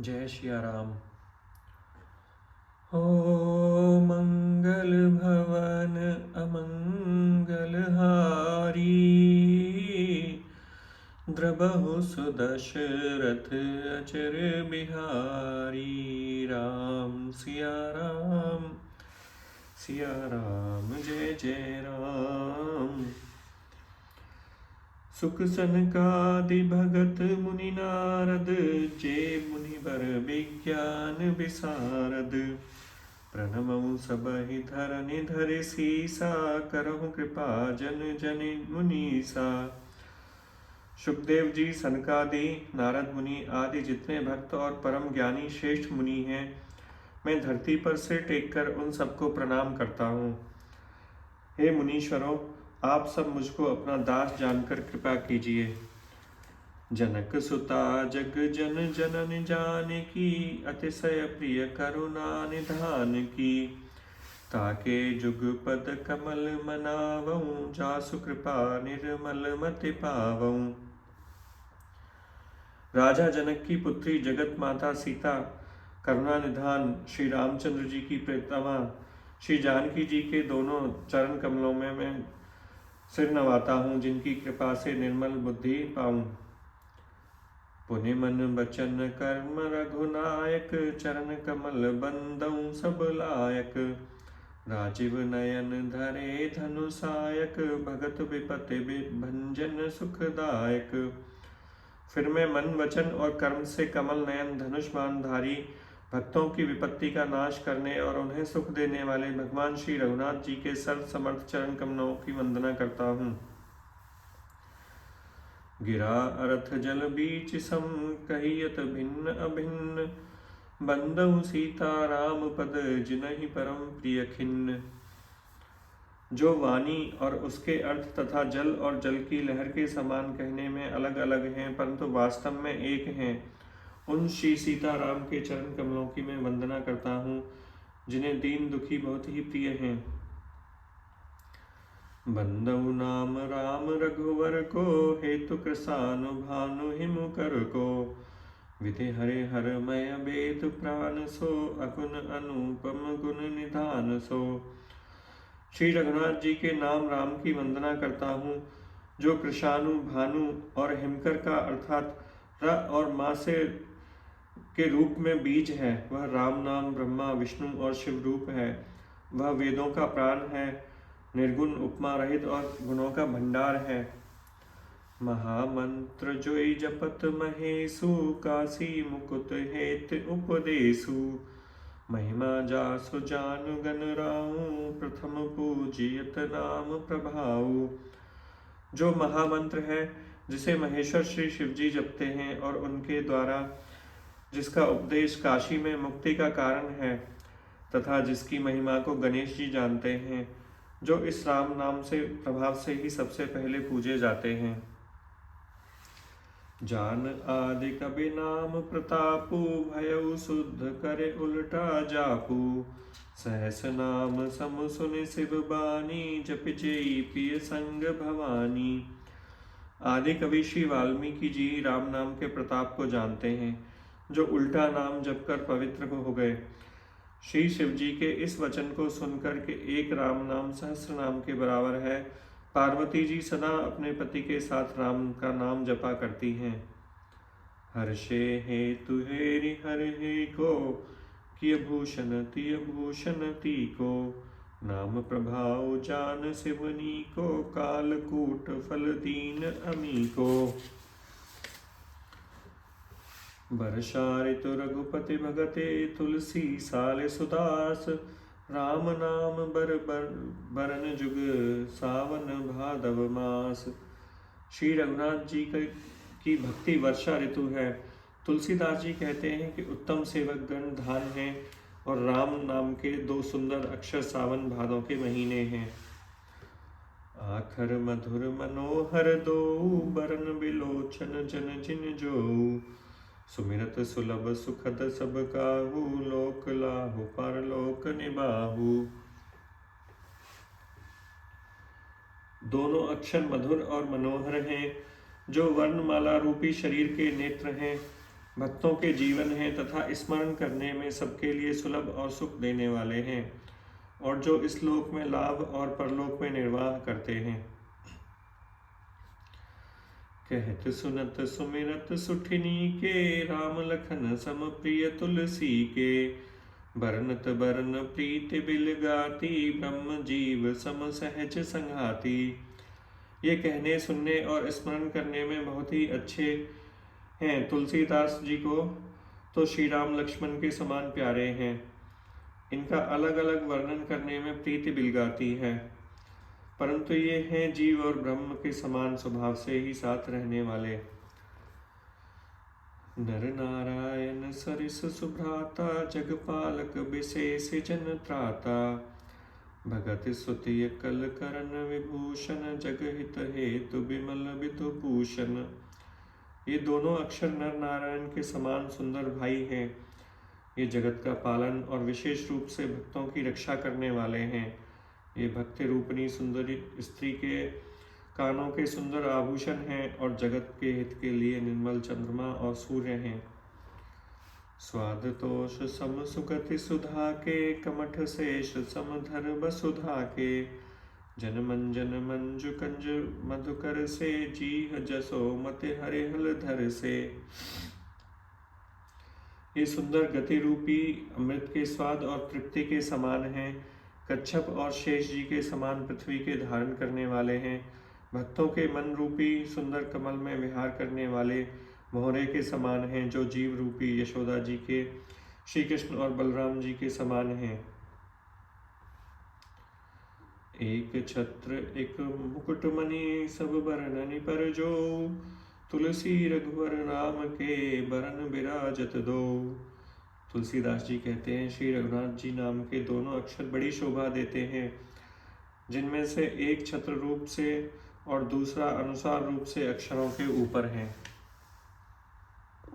जय सिया राम। हो मंगल भवन अमंगल हारी, द्रबहु सुदशरथ अचर बिहारी। राम सिया राम, सिया राम जय जय राम। सुख सनकादि भगत मुनि नारद, जे मुनिवर विज्ञान विसारद। प्रणमऊ सबहि धरनि धरि सीसा, करहु कृपा जन जन मुनीसा। सुखदेव जी, सनकादि, नारद मुनि आदि जितने भक्त और परम ज्ञानी श्रेष्ठ मुनि हैं, मैं धरती पर सिर टेककर उन सबको प्रणाम करता हूँ। हे मुनीश्वरों, आप सब मुझको अपना दास जानकर कृपा कीजिए। जनक सुता जग जन जनन जानकी, अतिशय प्रिय करुणा निधान की। ताके जुग पद कमल मनावऊं, जासु कृपा निर्मल मति पावऊं। राजा जनक की पुत्री जगत माता सीता, करुणा निधान श्री रामचंद्र जी की प्रियतमा श्री जानकी जी के दोनों चरण कमलों में मैं सिर नवाता हूँ, जिनकी कृपा से निर्मल बुद्धि पाऊं। पुनि मन बचन कर्म रघुनायक, चरण कमल बंदऊं सब लायक। राजीव नयन धरे धनुषायक, भगत विपति भंजन सुखदायक। फिर मैं मन वचन और कर्म से कमल नयन धनुष बाणधारी, भक्तों की विपत्ति का नाश करने और उन्हें सुख देने वाले भगवान श्री रघुनाथ जी के सर्व समर्थ चरण कमलों की वंदना करता हूँ। गिरा अर्थ जल बीच सम, कहियत भिन्न अभिन्न। बंदहु सीता राम पद, जिनहि परम प्रिय खिन्न। जो वाणी और उसके अर्थ तथा जल और जल की लहर के समान कहने में अलग अलग हैं, परंतु वास्तव में एक हैं, उन श्री सीता राम के चरण कमलों की मैं वंदना करता हूँ, जिन्हें दीन दुखी बहुत ही प्रिय हैं। बंदऊ नाम राम रघुवर को, हेतु कृसानु भानु हिमु कर को। विधि हरे हर मय बेत प्राण सो, अगुन अनुपम गुण निधान सो। श्री रघुनाथ जी के नाम राम की वंदना करता हूँ, जो कृषाणु भानु और हिमकर का अर्थात र और माँ से के रूप में बीज है। वह राम नाम ब्रह्मा विष्णु और शिव रूप है। वह वेदों का प्राण है, निर्गुण उपमा रहित और गुणों का भंडार है। महामंत्र जोई जपत महेशु, काशी मुकुट हेत उपदेशु। महिमा जासु जानु गन राऊ, प्रथम पूजियत नाम प्रभाऊ। जो महामंत्र है, जिसे महेश्वर श्री शिव जी जपते हैं और उनके द्वारा जिसका उपदेश काशी में मुक्ति का कारण है, तथा जिसकी महिमा को गणेश जी जानते हैं, जो इस राम नाम से प्रभाव से ही सबसे पहले पूजे जाते हैं। जान आदि कबि नाम प्रतापु, भयउ शुद्ध करे उल्टा जापू। सहस नाम सम सुनि शिव बानी, जप जेई पिय संग भवानी। आदि कवि श्री वाल्मीकि जी राम नाम के प्रताप को जानते हैं, जो उल्टा नाम जपकर पवित्र हो गए। श्री शिव जी के इस वचन को सुनकर के एक राम नाम सहस्र नाम के बराबर है, पार्वती जी सदा अपने पति के साथ राम का नाम जपा करती हैं। हर्षे हेतु हेरि हर हे को, किय भूषण तिय भूषण ती को। नाम प्रभाव जान शिवनी को, कालकूट फल दीन अमी को। वर्षा ऋतु रघुपति भगते, तुलसी साले सुदास। राम नाम बर बरन जुग, सावन भादव मास। श्री रघुनाथ जी की भक्ति वर्षा ऋतु है। तुलसीदास जी कहते हैं कि उत्तम सेवक गण धान हैं, और राम नाम के दो सुंदर अक्षर सावन भादों के महीने हैं। आखर मधुर मनोहर दो, बरन बिलोचन जन जिन जो। सुमिरत सुलभ सुखद सब काहू, लोक लाहु परलोक निबाहु। दोनों अक्षर मधुर और मनोहर हैं, जो वर्णमाला रूपी शरीर के नेत्र हैं। भक्तों के जीवन हैं तथा स्मरण करने में सबके लिए सुलभ और सुख देने वाले हैं, और जो इस लोक में लाभ और परलोक में निर्वाह करते हैं। कहत सुनत सुमिरत सुठिनी के, राम लखन सम प्रिय तुलसी के। बरनत बरन प्रीति बिल गाती, ब्रह्म जीव सम सहज संघाती। ये कहने सुनने और स्मरण करने में बहुत ही अच्छे हैं। तुलसीदास जी को तो श्री राम लक्ष्मण के समान प्यारे हैं। इनका अलग अलग वर्णन करने में प्रीति बिलगाती है, परंतु ये हैं जीव और ब्रह्म के समान स्वभाव से ही साथ रहने वाले। नर नारायण सरिस सुभ्राता, जगपालक विशेष जन त्राता। भगत सुतिय कल करन विभूषण, जगहित हेतु विमल विधुभूषण। ये दोनों अक्षर नर नारायण के समान सुंदर भाई हैं। ये जगत का पालन और विशेष रूप से भक्तों की रक्षा करने वाले हैं। ये भक्ति रूपनी सुंदरी स्त्री के कानों के सुंदर आभूषण हैं और जगत के हित के लिए निर्मल चंद्रमा और सूर्य हैं। स्वाद तोष सम सुगति सुधा के, कमठ शेष समधर वसुधा के। जन मंजन मंजु कंज मधुकर से, जीह जसो मति हरिहल धर से। ये सुंदर गति रूपी अमृत के स्वाद और तृप्ति के समान हैं। कच्छप और शेष जी के समान पृथ्वी के धारण करने वाले हैं। भक्तों के मन रूपी सुंदर कमल में विहार करने वाले मोहरे के समान हैं, जो जीव रूपी यशोदा जी के श्री कृष्ण और बलराम जी के समान हैं। एक छत्र एक मुकुटमणि, सब बरननि पर जो। तुलसी रघुवर राम के, बरन विराजत दो। तुलसीदास जी कहते हैं, श्री रघुनाथ जी नाम के दोनों अक्षर बड़ी शोभा देते हैं, जिनमें से एक छत्र रूप से और दूसरा अनुसार रूप से अक्षरों के ऊपर है।